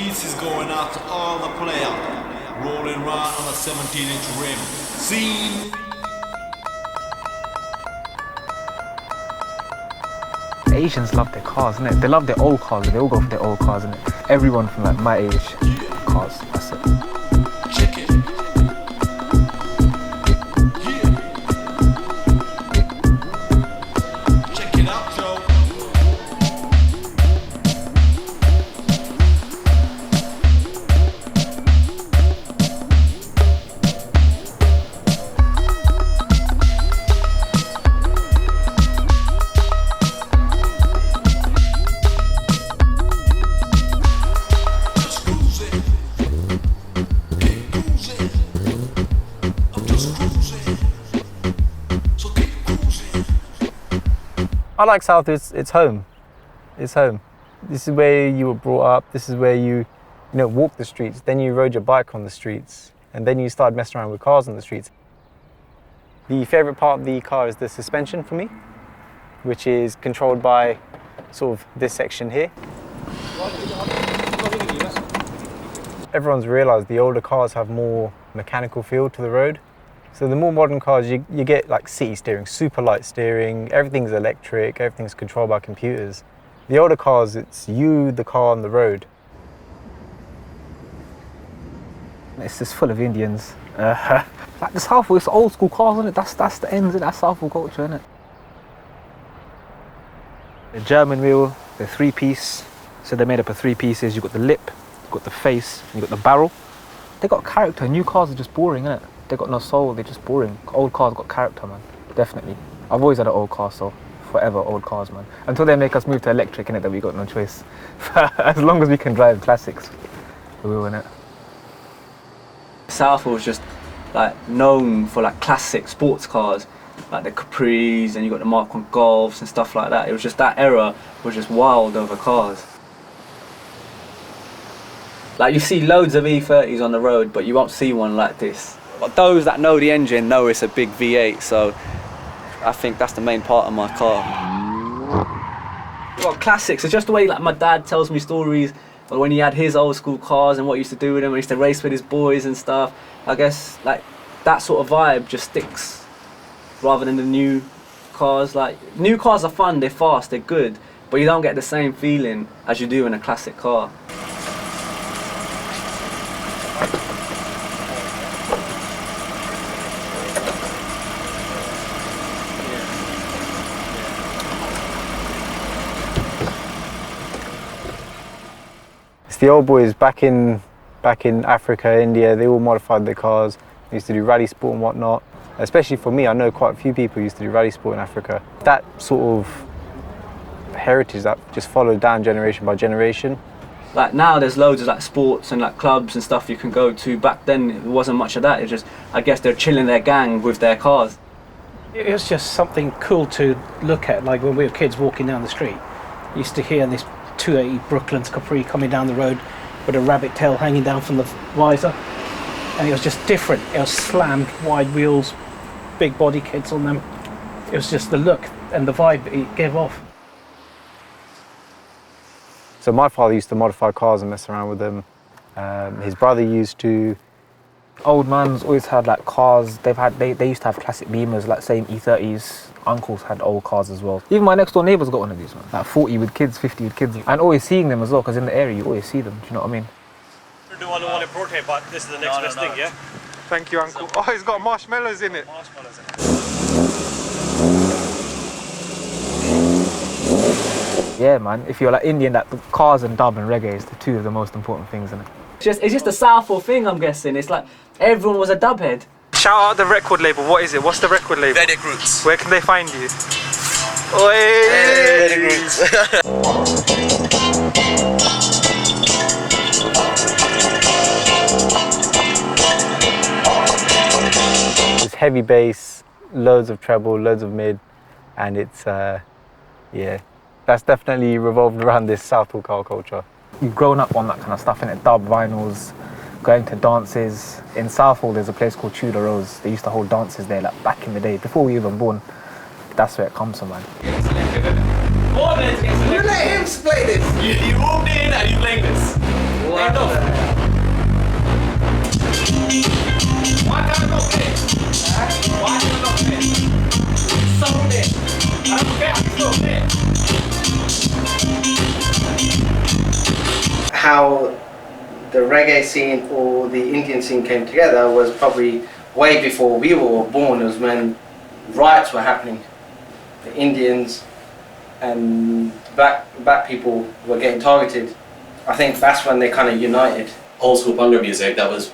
This is going out to all the players. Rolling round on a 17-inch rim. Scene. Asians love their cars, innit? They love their old cars. They all go for their old cars, innit? Everyone from like my age, cars. That's it. Check it. Check it out, Joe. I like South. It's home. It's home. This is where you were brought up. This is where you walk the streets. Then you rode your bike on the streets, and then you started messing around with cars on the streets. The favourite part of the car is the suspension for me, which is controlled by sort of this section here. Everyone's realised the older cars have more mechanical feel to the road. So the more modern cars, you get like city steering, super light steering, everything's electric, everything's controlled by computers. The older cars, it's you, the car on the road. It's just full of Indians. Like the Southall, it's old school cars, isn't it? That's the ends of that Southall culture, isn't it? The German wheel, the three-piece. So they're made up of three pieces. You've got the lip, you've got the face, and you've got the barrel. They got character. New cars are just boring, innit? They got no soul, they're just boring. Old cars got character, man, definitely. I've always had an old car, so forever old cars, man. Until they make us move to electric, innit, that we got no choice. As long as we can drive classics, we will, innit. Southall was just like known for like classic sports cars, like the Capris, and you got the Mark I Golfs and stuff like that. It was just that era was just wild over cars. Like you see loads of E30s on the road, but you won't see one like this. But those that know the engine know it's a big V8, so I think that's the main part of my car. Well, classics, it's just the way like my dad tells me stories of when he had his old school cars and what he used to do with them, when he used to race with his boys and stuff. I guess like that sort of vibe just sticks rather than the new cars. Like new cars are fun, they're fast, they're good, but you don't get the same feeling as you do in a classic car. The old boys back in Africa, India, they all modified their cars. They used to do rally sport and whatnot. Especially for me, I know quite a few people used to do rally sport in Africa. That sort of heritage that just followed down generation by generation. Like now there's loads of like sports and like clubs and stuff you can go to. Back then it wasn't much of that. It's just, I guess they're chilling their gang with their cars. It was just something cool to look at, like when we were kids walking down the street. You used to hear this 280 Brooklands Capri coming down the road with a rabbit tail hanging down from the visor, and it was just different. It was slammed, wide wheels, big body kits on them. It was just the look and the vibe it gave off. So my father used to modify cars and mess around with them. His brother used to. Old man's always had like cars. They used to have classic Beamers, like same E30s. Uncles had old cars as well. Even my next door neighbour's got one of these, man. Like 40 with kids, 50 with kids. And always seeing them as well, because in the area you always see them, do you know what I mean? I don't want to rotate, but this is the next best thing, yeah? Thank you, Uncle. Oh, it's got marshmallows in it. Marshmallows in it. Yeah, man. If you're like Indian, that cars and dub and reggae is the two of the most important things, isn't it? It's just a Southall thing, I'm guessing. It's like everyone was a dubhead. Shout out the record label. What is it? What's the record label? Vedic Roots. Where can they find you? Oi! Vedic Roots. It's heavy bass, loads of treble, loads of mid, and it's, yeah, that's definitely revolved around this Southall car culture. You've grown up on that kind of stuff, innit? Dub, vinyls, going to dances. In Southall, there's a place called Tudor Rose. They used to hold dances there, like back in the day, before we were even born. That's where it comes from, man. You let him play this. You moved in and you playing this. How the reggae scene or the Indian scene came together was probably way before we were born. It was when riots were happening. The Indians and black people were getting targeted. I think that's when they kind of united. Old school Bhangra music that was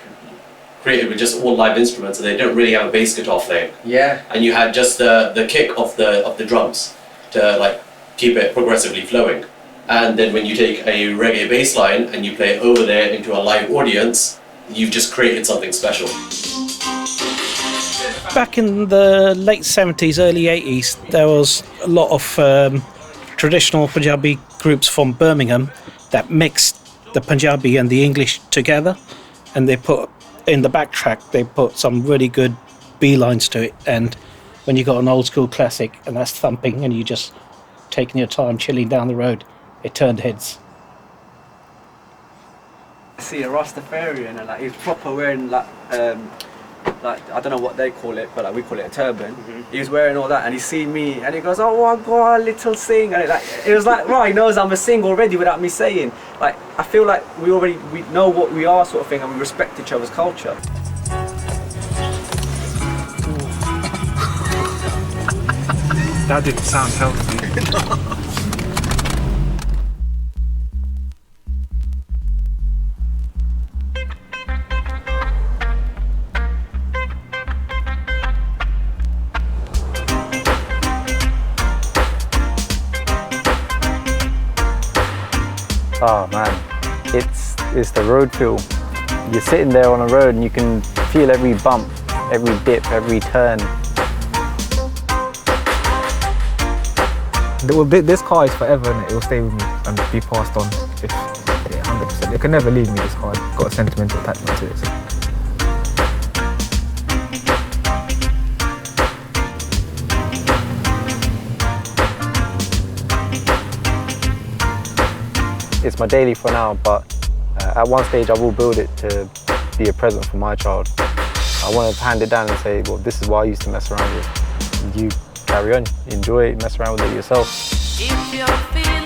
created with just all live instruments, and they didn't really have a bass guitar playing. Yeah. And you had just the kick of the drums to like keep it progressively flowing. And then when you take a reggae bass line and you play it over there into a live audience, you've just created something special. Back in the late 70s, early 80s, there was a lot of traditional Punjabi groups from Birmingham that mixed the Punjabi and the English together, and they put in the backtrack, they put some really good B lines to it. And when you got an old school classic and that's thumping and you just taking your time chilling down the road, it turned heads. I see a Rastafarian and like he's proper wearing like I don't know what they call it, but like we call it a turban. He was wearing all that and he seen me and he goes, "Oh, I got a little sing," and it was like, right, he knows I'm a sing already without me saying. Like I feel like we know what we are, sort of thing, and we respect each other's culture. That didn't sound healthy. Oh man, it's the road feel. You're sitting there on a road and you can feel every bump, every dip, every turn. This car is forever and it will stay with me and be passed on. 100%. It can never leave me, this car. I've got a sentimental attachment to it. So. It's my daily for now, but at one stage I will build it to be a present for my child. I want to hand it down and say, well, this is what I used to mess around with. You carry on, enjoy it, mess around with it yourself. If you're feeling